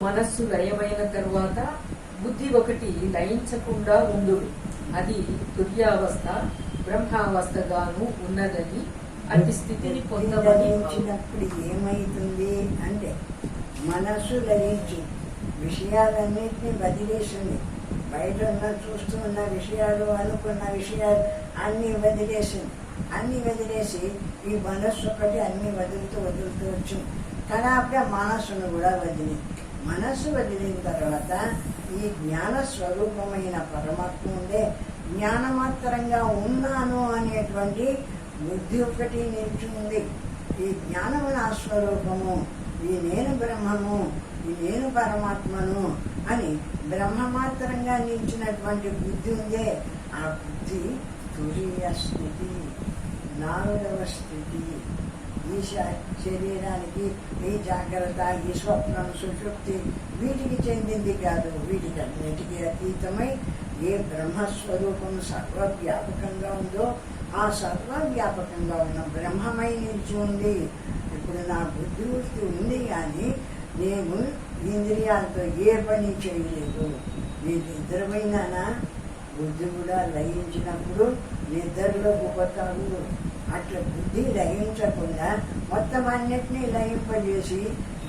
మనస్సు లయమైన తరువాత బుద్ధి ఒకటి లయించకుండా ఉండు, అది తుర్యావస్థ బ్రహ్మావస్థగాను ఉన్నదని అట్టి స్థితిని పొందవలసినప్పుడు ఏమైతుంది అంటే మనస్సు లయించి విషయాలన్నింటినీ వదిలేసింది. బయట ఉన్న చూస్తూ ఉన్న విషయాలు, అనుకున్న విషయాలు అన్నీ వదిలేసి ఈ మనస్సు ఒకటి అన్ని వదులుతూ వచ్చింది. కానీ అప్పుడే మనస్సును కూడా మనస్సు వదిలిన తర్వాత ఈ జ్ఞాన స్వరూపమైన పరమాత్మ ఉండే జ్ఞానమాత్రంగా ఉన్నాను అనేటువంటి బుద్ధి ఒకటి నిల్చుంది. ఈ జ్ఞానము నా స్వరూపము, ఈ నేను బ్రహ్మము, ఈ నేను పరమాత్మను అని బ్రహ్మమాత్రంగా నిలిచినటువంటి బుద్ధి ఉందే, ఆ బుద్ధి తురీయ స్థితి, 4వ స్థితి. ఈ శరీరానికి, ఈ జాగ్రత్త, ఈ స్వప్నం, సుషుప్తి వీటికి చెందింది కాదు. వీటికన్నిటికీ అతీతమై ఏ బ్రహ్మస్వరూపం సర్వవ్యాపకంగా ఉందో ఆ సర్వవ్యాపకంగా ఉన్న బ్రహ్మమై నిలిచి ఉంది. ఇప్పుడు నా బుద్ధి ఉంది కానీ నేను ఇంద్రియాలతో ఏ పని చేయలేదు. నేను నిద్రపోయినానా, బుద్ధి కూడా లయించినప్పుడు నిద్రలోకి పోతాడు. అట్లా బుద్ధి లయించకుండా మొత్తం అన్నిటినీ లయింపజేసి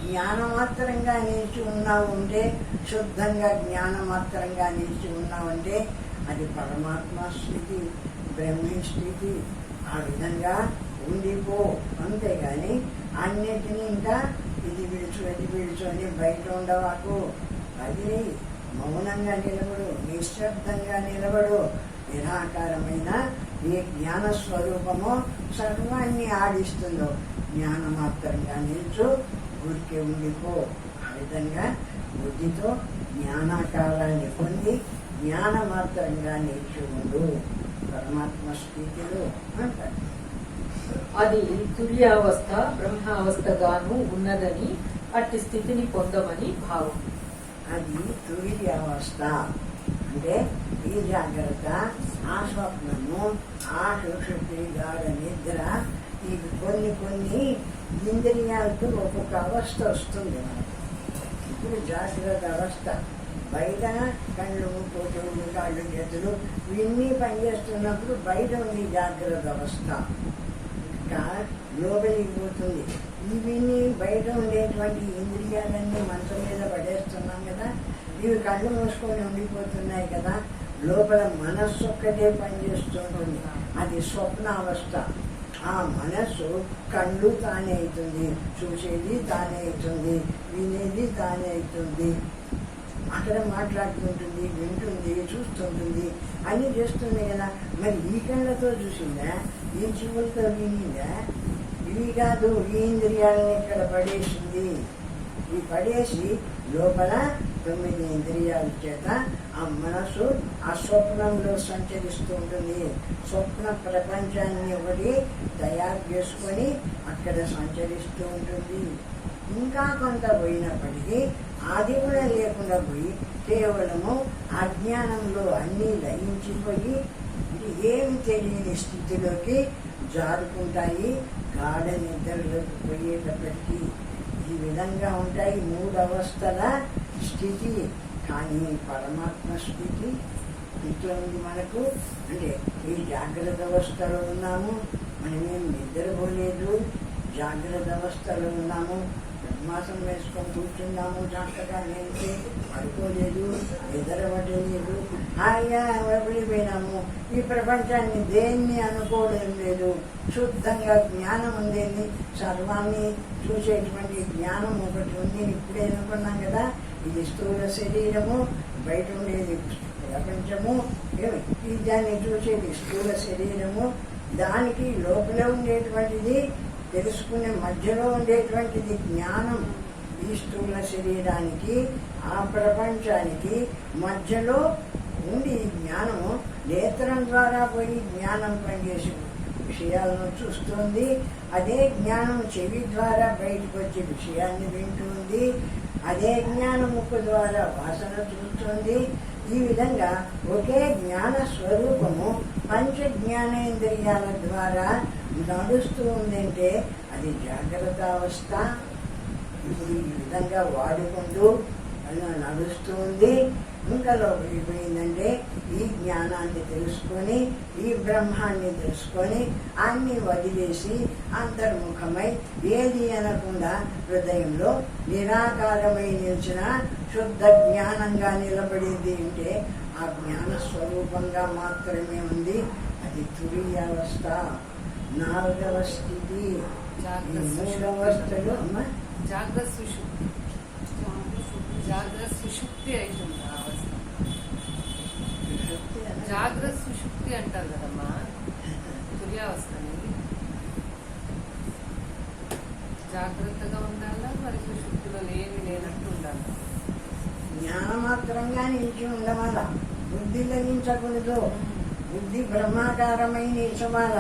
జ్ఞానమాత్రంగా నిలిచి ఉన్నావు అంటే, శుద్ధంగా జ్ఞానమాత్రంగా నిలిచి ఉన్నావంటే అది పరమాత్మ స్థితి, బ్రహ్మ స్థితి. ఆ విధంగా ఉండిపో, అంతేగాని అన్నిటినీ ఇంకా ఇది విడుచు అని బయట ఉండవాకు. అది మౌనంగా నిలబడు, నిశ్శబ్దంగా నిలబడు. నిరాకారమైన ఏ జ్ఞాన స్వరూపమో సర్వాన్ని ఆడిస్తుందో జ్ఞానమాత్రంగా నిల్చు, ఊరికే ఉండిపో. ఆ విధంగా బుద్ధితో జ్ఞానాకారాన్ని పొంది జ్ఞానమాత్రంగా నిలిచి ఉండు పరమాత్మ స్థితిలో అంటారు. అది తుర్యావస్థ బ్రహ్మావస్థగాను ఉన్నదని అట్టి స్థితిని పొందమని భావం. అది తుర్యావస్థ అంటే ఈ జాగ్రత్త, ఆ స్వప్నము, ఆ సుషుప్తి, గాఢ నిద్ర, ఇవి కొన్ని ఇంద్రియాలతో ఒక్కొక్క అవస్థ వస్తుంది మనకు. ఇప్పుడు జాగ్రత్త అవస్థ బయట కళ్ళు, చెవులు, కాళ్ళు, చేతులు ఇవన్నీ పనిచేస్తున్నప్పుడు బయట ఉంది జాగ్రత్త అవస్థ. ఇంకా లోపలికి పోతుంది. ఇవన్నీ బయట ఉండేటువంటి ఇంద్రియాలన్నీ మనసు మీద పడేస్తున్నాం కదా, ఇవి కళ్ళు మూసుకొని ఉండిపోతున్నాయి కదా. లోపల మనస్సు ఒక్కటే పనిచేస్తుంటుంది, అది స్వప్నావస్థ. ఆ మనస్సు కళ్ళు తానే అవుతుంది, చూసేది తానే అవుతుంది, వినేది తానే అవుతుంది, అక్కడ మాట్లాడుతుంటుంది, వింటుంది, చూస్తుంటుంది, అన్నీ చేస్తుంది కదా. మరి ఈ కళ్ళతో చూసిందా, ఈ చెవులతో వినిందా? ఇవి కాదు, ఈ ఇంద్రియాలని ఇక్కడ పడేసింది. ఈ పడేసి లోపల 9 ఇంద్రియాల చేత ఆ మనసు ఆ స్వప్నంలో సంచరిస్తూ ఉంటుంది. స్వప్న ప్రపంచాన్ని ఒకటి తయారు చేసుకొని అక్కడ సంచరిస్తూ ఉంటుంది. ఇంకా కొంత పోయినప్పటికీ అది కూడా లేకుండా పోయి కేవలము అజ్ఞానంలో అన్నీ లయించిపోయి ఏమి తెలియని స్థితిలోకి జారుకుంటాయి. గాఢ నిద్రలోకి పోయేటప్పటికీ ఈ విధంగా ఉంటాయి 3 అవస్థల స్థితి. కానీ పరమాత్మ స్థితి ఇట్లా ఉంది మనకు. అంటే ఈ జాగ్రత్త అవస్థలో ఉన్నాము, మనమేం నిద్రపోలేదు, జాగ్రత్త అవస్థలో ఉన్నాము, బ్రహ్మాసం వేసుకొని కూర్చున్నాము, చక్కగా నేర్చి పడుకోలేదు, నిద్రపడలేదు, హాయిగా వదిలిపోయినాము. ఈ ప్రపంచాన్ని దేన్ని అనుకోవడం లేదు, శుద్ధంగా జ్ఞానం ఉండేది, సర్వాన్ని చూసేటువంటి జ్ఞానం ఒకటి ఉంది. ఇప్పుడే అనుకున్నాం కదా, ఇది స్థూల శరీరము, బయట ఉండేది ప్రపంచము, దాన్ని చూసేది స్థూల శరీరము, దానికి లోపల ఉండేటువంటిది తెలుసుకునే మధ్యలో ఉండేటువంటిది జ్ఞానం. ఈ స్థూల శరీరానికి ఆ ప్రపంచానికి మధ్యలో ఉండి ఈ జ్ఞానము నేత్రం ద్వారా పోయి జ్ఞానం పనిచేసి విషయాలను చూస్తుంది. అదే జ్ఞానం చెవి ద్వారా బయటకు వచ్చే విషయాన్ని వింటుంది. అదే జ్ఞానం ముక్కు ద్వారా వాసన చూస్తుంది. ఈ విధంగా ఒకే జ్ఞాన స్వరూపము పంచ జ్ఞానేంద్రియాల ద్వారా నడుస్తూ ఉందంటే అది జాగ్రత్త అవస్థ. ఇప్పుడు ఈ విధంగా వాడుకుంటూ అలా నడుస్తూ ఉంది. ఇంకా లోపలికి పోయిందంటే ఈ జ్ఞానాన్ని తెలుసుకొని ఈ బ్రహ్మాన్ని తెలుసుకొని అన్ని వదిలేసి అంతర్ముఖమై ఏది అనకుండా హృదయంలో నిరాకారమై నిలిచిన శుద్ధ జ్ఞానంగా నిలబడింది అంటే ఆ జ్ఞాన స్వరూపంగా మాత్రమే ఉంది. అది తురీయావస్థ. 4వ స్థితి. ఈ 3 అవస్థలు అమ్మా జాగ్రత్త సుషుప్తి అవుతుంది ఆ అవస్థ. జాగ్రత్త సుషుప్తి అంటారు కదమ్మా తుర్యావస్థని. జాగ్రత్తగా ఉండాలా, మరి సుషుప్తిలో ఏమి లేనట్టు ఉండాలి. జ్ఞానమాత్రంగా నిలిచి ఉండవాల, బుద్ధి లభించకూడదు. బుద్ధి బ్రహ్మాకారమై నిలిచవాల,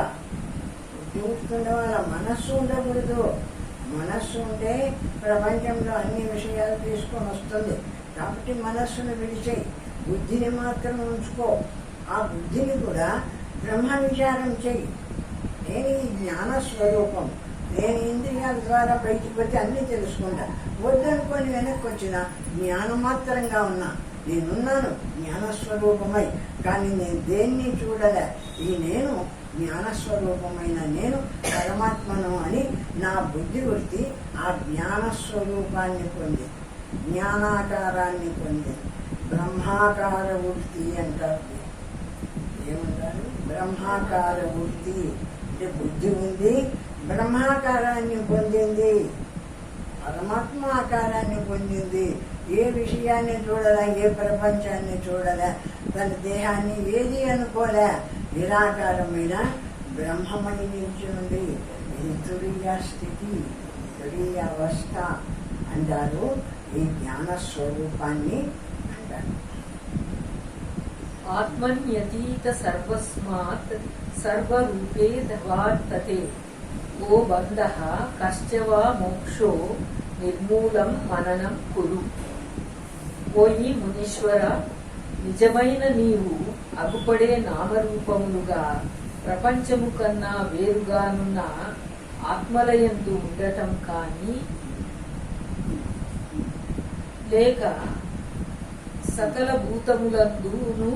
బుద్ధి ఉండవాల, మనస్సు ఉండకూడదు. మనస్సు ఉంటే ప్రపంచంలో అన్ని విషయాలు తీసుకొని వస్తుంది. కాబట్టి మనస్సును విడిచేయి, బుద్ధిని మాత్రం ఉంచుకో. ఆ బుద్ధిని కూడా బ్రహ్మ విచారం చెయ్యి. నేను ఈ జ్ఞాన స్వరూపం, నేను ఇంద్రియాల ద్వారా బయటికి వచ్చి అన్నీ తెలుసుకుంటా. వద్దనుకొని వెనక్కి వచ్చిన జ్ఞానమాత్రంగా ఉన్నా, నేనున్నాను జ్ఞానస్వరూపమై. కానీ నేను దేన్ని చూడలే. ఈ నేను జ్ఞానస్వరూపమైన నేను పరమాత్మను అని నా బుద్ధి వృత్తి ఆ జ్ఞానస్వరూపాన్ని పొంది, జ్ఞానాకారాన్ని పొంది బ్రహ్మాకార వృత్తి అంటారు. ఏమంటారు? బ్రహ్మాకార వృత్తి అంటే బుద్ధి ఉంది, బ్రహ్మాకారాన్ని పొందింది, పరమాత్మ ఆకారాన్ని పొందింది. ఏ విషయాన్ని చూడలే, ఏ ప్రపంచాన్ని చూడలే, తన దేహాన్ని ఏది అనుకోలే, నిరాకారమైన బ్రహ్మమని నిలిచి ఉంది. ఇది తురీయ స్థితి, తురీయ అవస్థ అంటారు. ఈ జ్ఞాన స్వరూపాన్ని అంటారు. ఆత్మన్యతీత సర్వస్మాత్ సర్వరూపే వర్తతే ఓ బంధః కశ్చ వా మోక్షో నిర్మూలం మననం కురు. ఓయి మునీశ్వర, నిజమైన నీవు అగుపడే నామరూపములుగా ప్రపంచము కన్నా వేరుగానున్న ఆత్మలయందు ఉండటం కానీ, లేక సకల భూతములందును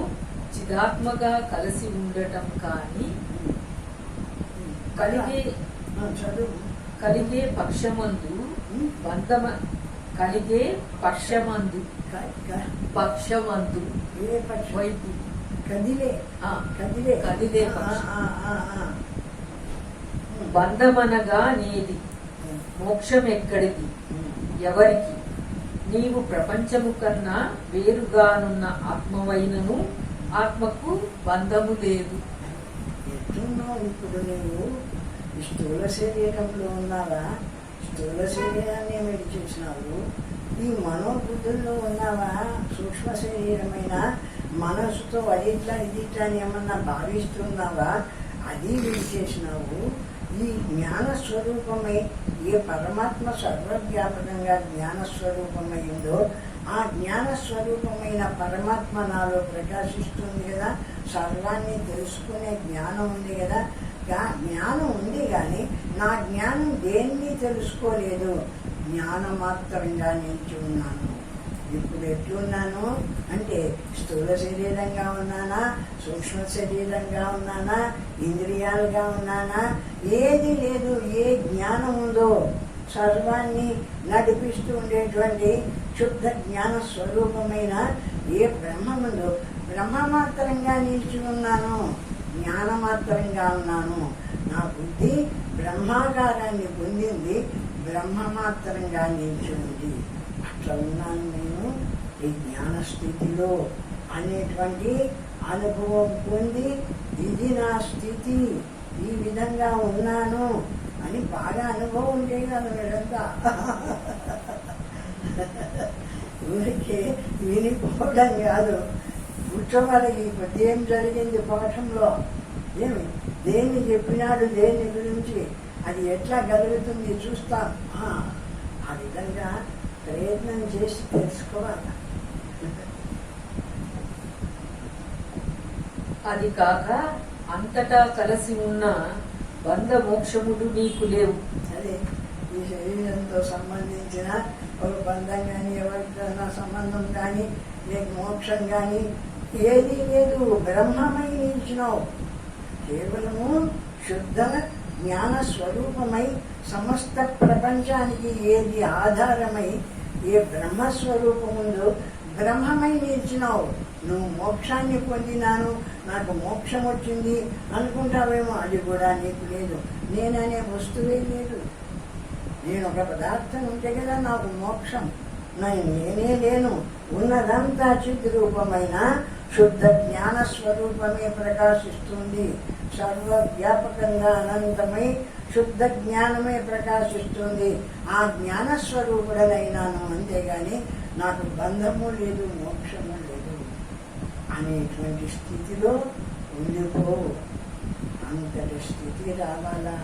చిదాత్మగా కలిసి ఉండటం కానీ కలిగే పక్షమందు వైపు కదిలే బంధమనగా నేది, మోక్షం ఎక్కడిది, ఎవరికి? నీవు ప్రపంచము కన్నా వేరుగానున్న ఆత్మవైనను ఆత్మకు బంధము లేదు. ఎట్టున్నావు ఇప్పుడు? నువ్వు స్థూల శరీరంలో ఉన్నావా? స్థూల శరీరాన్ని విడిచేసినావు. ఈ మనోబుద్ధుల్లో ఉన్నావా? సూక్ష్మ శరీరమైన మనసుతో అదిట్లా ఇదిట్లా అని ఏమన్నా భావిస్తున్నావా? అది విడిచేసినావు. ఈ జ్ఞాన స్వరూపమై ఏ పరమాత్మ సర్వవ్యాపకంగా జ్ఞాన స్వరూపమైందో ఆ జ్ఞాన స్వరూపమైన పరమాత్మ నాలో ప్రకాశిస్తుంది కదా. సర్వాన్ని తెలుసుకునే జ్ఞానం ఉంది కదా. జ్ఞానం ఉంది కానీ నా జ్ఞానం దేన్ని తెలుసుకోలేదు. జ్ఞానమాత్రంగా నిలిచి ఉన్నాను. ఇప్పుడు ఎట్లున్నాను అంటే స్థూల శరీరంగా ఉన్నానా, సూక్ష్మ శరీరంగా ఉన్నానా, ఇంద్రియాలుగా ఉన్నానా, ఏది లేదు. ఏ జ్ఞానం ఉందో సర్వాన్ని నడిపిస్తూ ఉండేటువంటి శుద్ధ జ్ఞాన స్వరూపమైన ఏ బ్రహ్మముందో బ్రహ్మమాత్రంగా నిలిచి ఉన్నాను, జ్ఞానమాత్రంగా ఉన్నాను. నా బుద్ధి బ్రహ్మాకారాన్ని పొందింది, బ్రహ్మమాత్రంగా నిలిచి ఉంది. అట్లా ఉన్నాను నేను ఈ జ్ఞాన స్థితిలో అనేటువంటి అనుభవం పొంది ఇది నా స్థితి, ఈ విధంగా ఉన్నాను అని బాగా అనుభవం చేయగలను వీళ్ళంతా. ఊరికే వినిపోవడం కాదు, కూర్చోవాలి. ఈ కొద్ది ఏం జరిగింది పాఠంలో, ఏమి దేన్ని చెప్పినాడు, దేని గురించి, అది ఎట్లా కలుగుతుంది చూస్తాం. ఆ విధంగా ప్రయత్నం చేసి తెలుసుకోవాలి. అది కాక అంతటా కలిసి ఉన్న బంధ మోక్షములు నీకు లేవు. అదే ఈ శరీరంతో సంబంధించిన ఒక బంధం కానీ ఎవరికైనా సంబంధం ఆనందం కానీ నీకు మోక్షం కానీ ఏదీ లేదు. బ్రహ్మమై నిలిచినావు. కేవలము శుద్ధ జ్ఞాన స్వరూపమై సమస్త ప్రపంచానికి ఏది ఆధారమై ఏ బ్రహ్మస్వరూపముందో బ్రహ్మమై నిలిచినావు. నువ్వు మోక్షాన్ని పొందినాను, నాకు మోక్షం వచ్చింది అనుకుంటావేమో, అది కూడా నీకు లేదు. నేననే వస్తువే లేదు. నేను ఒక పదార్థం ఉంటే కదా నాకు మోక్షం. నేనే లేను. ఉన్నదంతా చిద్రూపమైన శుద్ధ జ్ఞాన స్వరూపమే ప్రకాశిస్తుంది. సర్వవ్యాపకంగా అనంతమై శుద్ధ జ్ఞానమే ప్రకాశిస్తుంది. ఆ జ్ఞాన స్వరూపుడనైనాను, అంతేగాని నాకు బంధము లేదు, మోక్షము లేదు అనేటువంటి స్థితిలో ఉండిపో. అంతటి స్థితి రావాలా?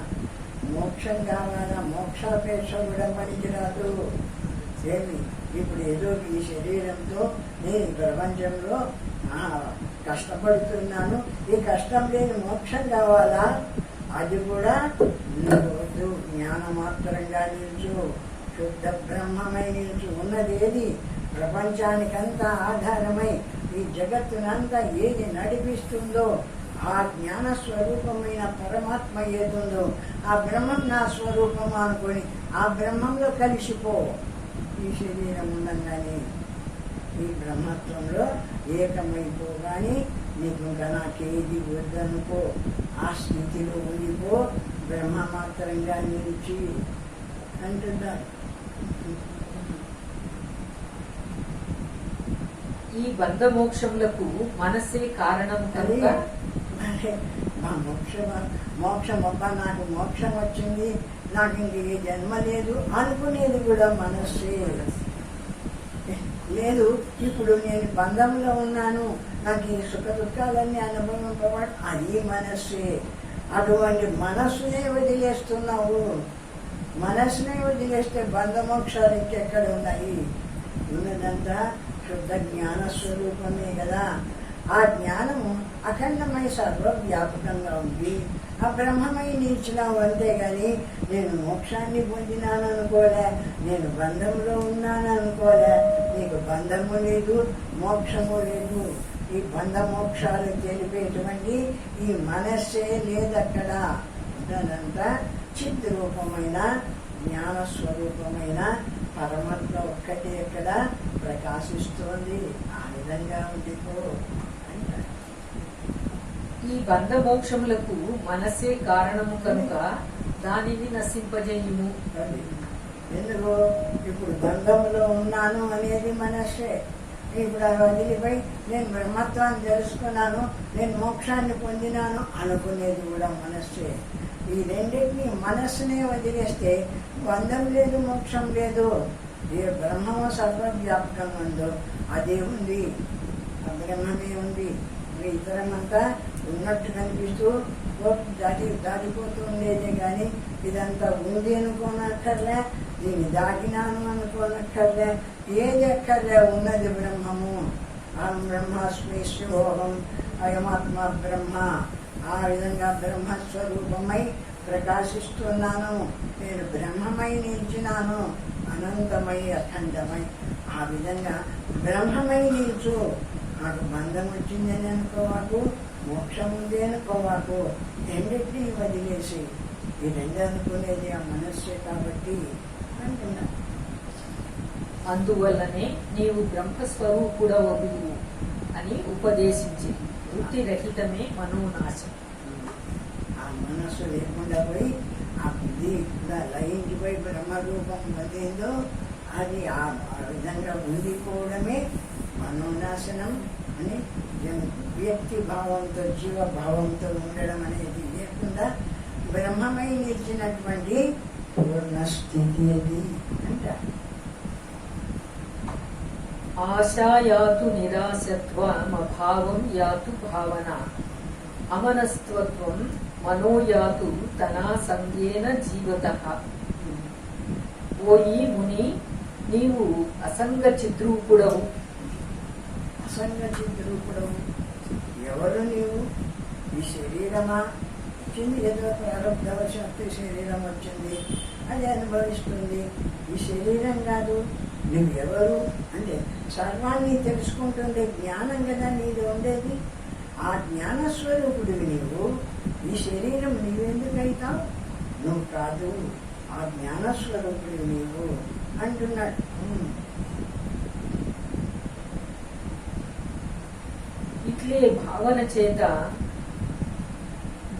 మోక్షం కావాలా? మోక్షాపేక్ష కూడా పనికిరాదు. ఏమి ఇప్పుడు ఏదో ఈ శరీరంతో నేను ఈ ప్రపంచంలో కష్టపడుతున్నాను, ఈ కష్టం లేని మోక్షం కావాలా? అది కూడా వద్దు. జ్ఞానమాత్రంగా నిలుచు, శుద్ధ బ్రహ్మమై నిలుచు. ఉన్నదేది ప్రపంచానికంతా ఆధారమై ఈ జగత్తునంతా ఏది నడిపిస్తుందో ఆ జ్ఞాన స్వరూపమైన పరమాత్మ ఏదుందో ఆ బ్రహ్మం నా స్వరూపం అనుకొని ఆ బ్రహ్మంలో కలిసిపో. ఈ శరీరం ఉండంగానే ఈ బ్రహ్మత్వంలో ఏకమైపోగాని నీకు ఇంకా నాకేది వద్దనుకో. ఆ స్థితిలో ఉండిపో. బ్రహ్మ మాత్రంగా నిలిచి అంటున్నారు. ఈ బంధమోక్షములకు మనస్సే కారణం కనుక మా మోక్షం అబ్బా నాకు మోక్షం వచ్చింది, నాకు ఇంక ఏ జన్మ లేదు అనుకునేది కూడా మనస్సే. లేదు ఇప్పుడు నేను బంధంలో ఉన్నాను, నాకు ఈ సుఖ దుఃఖాలన్నీ అనుభవింపబడి, అది మనస్సే. అటువంటి మనస్సునే వదిలేస్తున్నావు. మనస్సునే వదిలేస్తే బంధమోక్షాలు ఇంకెక్కడ ఉన్నాయి? ఉన్నదంతా శుద్ధ జ్ఞాన స్వరూపమే కదా. ఆ జ్ఞానము అఖండమై సర్వవ్యాపకంగా ఉంది. ఆ బ్రహ్మమై నిలిచినావు. అంతేగాని నేను మోక్షాన్ని పొందినాను అనుకోలే, నేను బంధంలో ఉన్నాను అనుకోలే. నీకు బంధము లేదు, మోక్షము లేదు. ఈ బంధ మోక్షాలు తెలిపేటువంటి ఈ మనస్సే లేదక్కడ. దానంతా చిత్ రూపమైన జ్ఞానస్వరూపమైన పరమాత్మ ఒక్కటే ఎక్కడ ప్రకాశిస్తోంది. ఆ విధంగా ఉండిపో అంటారు. ఈ బంధమోక్షములకు మనసే కారణము కనుక దానిని నశింపజేయుము. ఎందుకు? ఇప్పుడు బంధంలో ఉన్నాను అనేది మనస్సే. ఇప్పుడు ఆ వదిలిపోయి నేను బ్రహ్మత్వాన్ని తెలుసుకున్నాను, నేను మోక్షాన్ని పొందినాను అనుకునేది కూడా మనస్సే. ఈ రెండింటినీ మనస్సునే వదిలేస్తే బంధం లేదు, మోక్షం లేదు. ఏ బ్రహ్మము సర్వవ్యాపకం ఉందో అదే ఉంది, ఆ బ్రహ్మమే ఉంది. ఇతరమంతా ఉన్నట్టు కనిపిస్తూ దాటిపోతూ ఉండేదే కానీ ఇదంతా ఉంది అనుకోనక్కర్లే, దీన్ని దాటినాను అనుకోనక్కర్లే, ఏది అక్కర్లే. ఉన్నది బ్రహ్మము. అహం బ్రహ్మాస్మి శివోహం అయమాత్మ బ్రహ్మ. ఆ విధంగా బ్రహ్మస్వరూపమై ప్రకాశిస్తున్నాను. నేను బ్రహ్మమై నిలిచినాను, అనంతమై అఖండమై. ఆ విధంగా బ్రహ్మమై నిల్చు. నాకు బంధం వచ్చిందని అనుకోవాకు, మోక్షం ఉంది అనుకోవాకు. రెండింటినీ వదిలేసి ఈ రెండు అనుకునేది ఆ మనస్సే కాబట్టి అంటున్నా. అందువల్లనే నీవు బ్రహ్మస్వరూపుడవగు అని ఉపదేశించి వృత్తి రహితమే మనోనాశం. ఆ మనస్సు లేకుండా పోయి ఆ బుద్ధి కూడా లయించిపోయి బ్రహ్మరూపం పొందేందో అది ఆ విధంగా ఉండిపోవడమే మనోనాశనం అని. వ్యక్తి భావంతో జీవభావంతో ఉండడం అనేది లేకుండా బ్రహ్మమై నిలిచినటువంటి పూర్ణ స్థితి అది అంటారు. ఆశాయాతు నిరాశత్వమభావం యాతు భావన అమనస్త్వత్వం మనోయాతు తనా సంగేన జీవతః. ఓయి ముని, నీవు అసంగ చిద్రూపుడవు. అసంగ చిద్రూపుడవు ఎవరు నీవు? ఈ శరీరమా వచ్చింది, ఏదో ప్రారంభవశాత్తు శరీరం వచ్చింది, అది అనుభవిస్తుంది. ఈ శరీరం కాదు, నువ్వెవరు అంటే సర్వాన్ని తెలుసుకుంటుండే జ్ఞానం కదా నీది ఉండేది. ఆ జ్ఞానస్వరూపుడివి నీవు. ఈ శరీరం నీవెందుకైతావు? నువ్వు కాదు, ఆ జ్ఞానస్వరూపుడివి నీవు అంటున్నాడు. ఇట్లే భావన చేత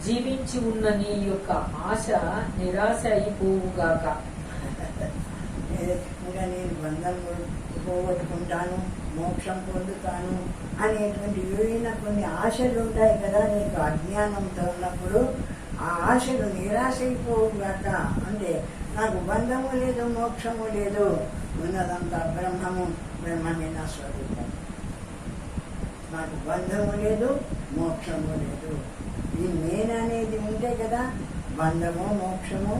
జీవించి ఉన్న నీ యొక్క ఆశ నిరాశ అయిపోవుగాక. ఇంకా నేను బంధం పోగొట్టుకుంటాను, మోక్షం పొందుతాను అనేటువంటి ఏవైనా కొన్ని ఆశలు ఉంటాయి కదా నీకు అజ్ఞానంతో ఉన్నప్పుడు. ఆ ఆశలు నిరాశ అయిపోవుగాక. అంటే నాకు బంధము లేదు, మోక్షము లేదు, ఉన్నదంతా బ్రహ్మము, బ్రహ్మమే నా స్వరూపం. నాకు బంధము లేదు, మోక్షము లేదు. ఈ నేననేది ఉంటే కదా బంధము, మోక్షము.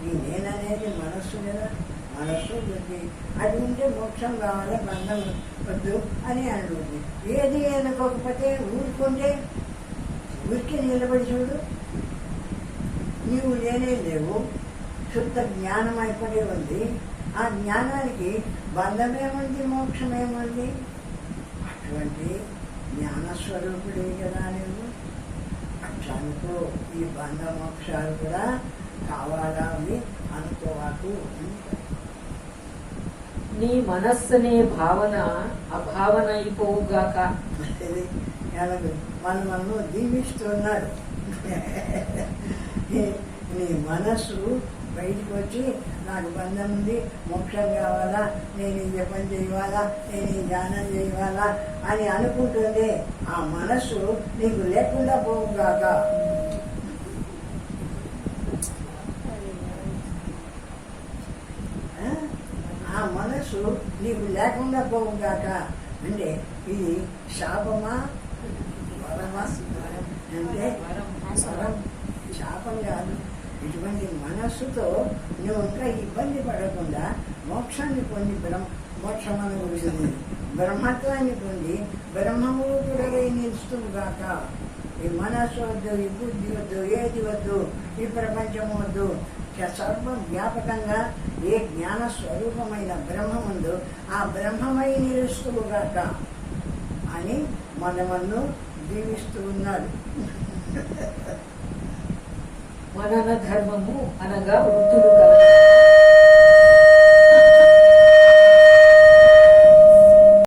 ఈ నేననేది మనస్సు కదా, మనస్సు బుద్ధి. అది ఉంటే మోక్షం కావాలి, బంధం వద్దు అని అడుగుతుంది. ఏది అనుకోకపోతే ఊరుకుంటే ఊరికి నిలబడి చూడు, నీవు లేనే లేవు, శుద్ధ జ్ఞానం అయిపోయి ఉంది. ఆ జ్ఞానానికి బంధమేముంది, మోక్షమేముంది? అటువంటి జ్ఞానస్వరూపుడే కదా నువ్వు. అట్లానుకో, ఈ బంధ మోక్షాలు కూడా కావాలా అని అనుకోవాకు. నీ మనస్సునే భావన అభావన అయిపోవుగాక. మనము దీవిస్తున్నాడు. నీ మనస్సు బయటకు వచ్చి నాకు బంధం ఉంది, మోక్షం కావాలా, నేను ఈ జపం చేయాలా, నేను ఈ ధ్యానం చేయాలా అని అనుకుంటుంది. ఆ మనస్సు నీకు లేకుండా పోవుగాక. ఆ మనస్సు నీకు లేకుండా పోవుగాక. అంటే ఇది శాపమా వరమా? అంటే వరం, శాపం కాదు. ఇటువంటి మనస్సుతో నువ్వు ఇంకా ఇబ్బంది పడకుండా మోక్షాన్ని పొంది మోక్షం అనుకుంటుంది, బ్రహ్మత్వాన్ని పొంది బ్రహ్మముడై నిలుస్తుగాక. ఈ మనస్సు వద్దు, ఈ బుద్ధి వద్దు, ఏది వద్దు, ఈ ప్రపంచం వద్దు. సర్వం వ్యాపకంగా ఏ జ్ఞాన స్వరూపమైన బ్రహ్మముందు ఆ బ్రహ్మమై నిలుస్తుగాక అని మనమన్ను దీవిస్తూ ఉన్నాడు. మనన ధర్మము అనగా వృత్తులు కలదు.